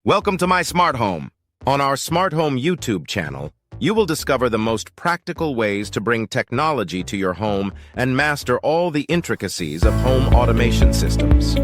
Welcome to my smart home. On our smart home YouTube channel, you will discover the most practical ways to bring technology to your home and master all the intricacies of home automation systems.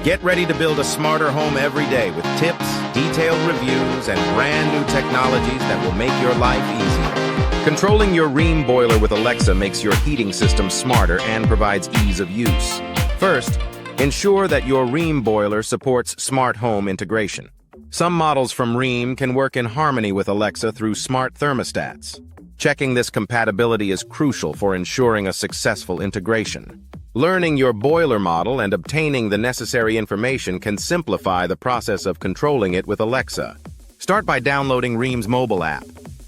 Get ready to build a smarter home every day with tips, detailed reviews, and brand new technologies that will make your life easier. Controlling your Rheem boiler with Alexa makes your heating system smarter and provides ease of use. First, ensure that your Rheem boiler supports smart home integration. Some models from Rheem can work in harmony with Alexa through smart thermostats. Checking this compatibility is crucial for ensuring a successful integration. Learning your boiler model and obtaining the necessary information can simplify the process of controlling it with Alexa. Start by downloading Rheem's mobile app.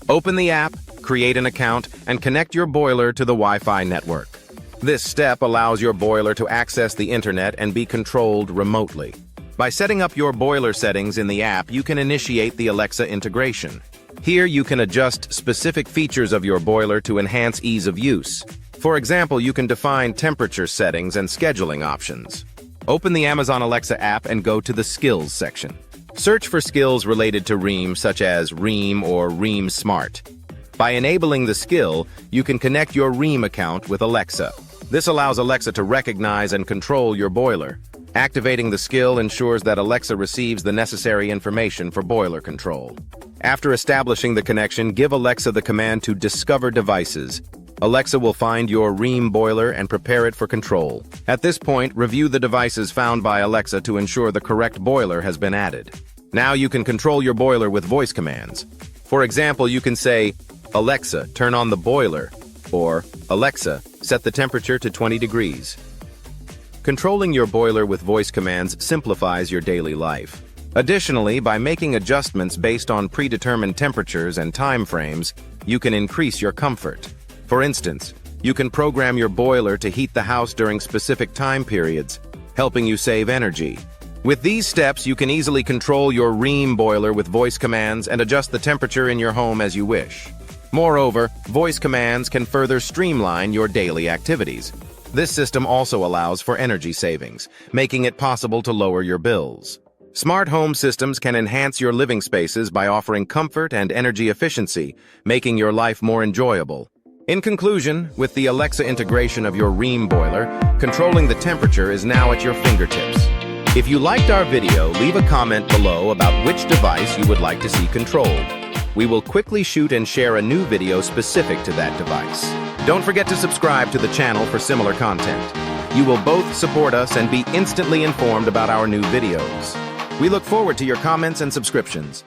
Open the app, create an account, and connect your boiler to the Wi-Fi network. This step allows your boiler to access the internet and be controlled remotely. By setting up your boiler settings in the app, you can initiate the Alexa integration. Here you can adjust specific features of your boiler to enhance ease of use. For example, you can define temperature settings and scheduling options. Open the Amazon Alexa app and go to the Skills section. Search for skills related to Rheem, such as Rheem or Rheem Smart. By enabling the skill, you can connect your Rheem account with Alexa. This allows Alexa to recognize and control your boiler. Activating the skill ensures that Alexa receives the necessary information for boiler control. After establishing the connection, give Alexa the command to discover devices. Alexa will find your Rheem boiler and prepare it for control. At this point, review the devices found by Alexa to ensure the correct boiler has been added. Now you can control your boiler with voice commands. For example, you can say, "Alexa, turn on the boiler," or "Alexa, set the temperature to 20 degrees. Controlling your boiler with voice commands simplifies your daily life. Additionally, by making adjustments based on predetermined temperatures and time frames, you can increase your comfort. For instance, you can program your boiler to heat the house during specific time periods, helping you save energy. With these steps, you can easily control your Rheem boiler with voice commands and adjust the temperature in your home as you wish. Moreover, voice commands can further streamline your daily activities. This system also allows for energy savings, making it possible to lower your bills. Smart home systems can enhance your living spaces by offering comfort and energy efficiency, making your life more enjoyable. In conclusion, with the Alexa integration of your Rheem boiler, controlling the temperature is now at your fingertips. If you liked our video, leave a comment below about which device you would like to see controlled. We will quickly shoot and share a new video specific to that device. Don't forget to subscribe to the channel for similar content. You will both support us and be instantly informed about our new videos. We look forward to your comments and subscriptions.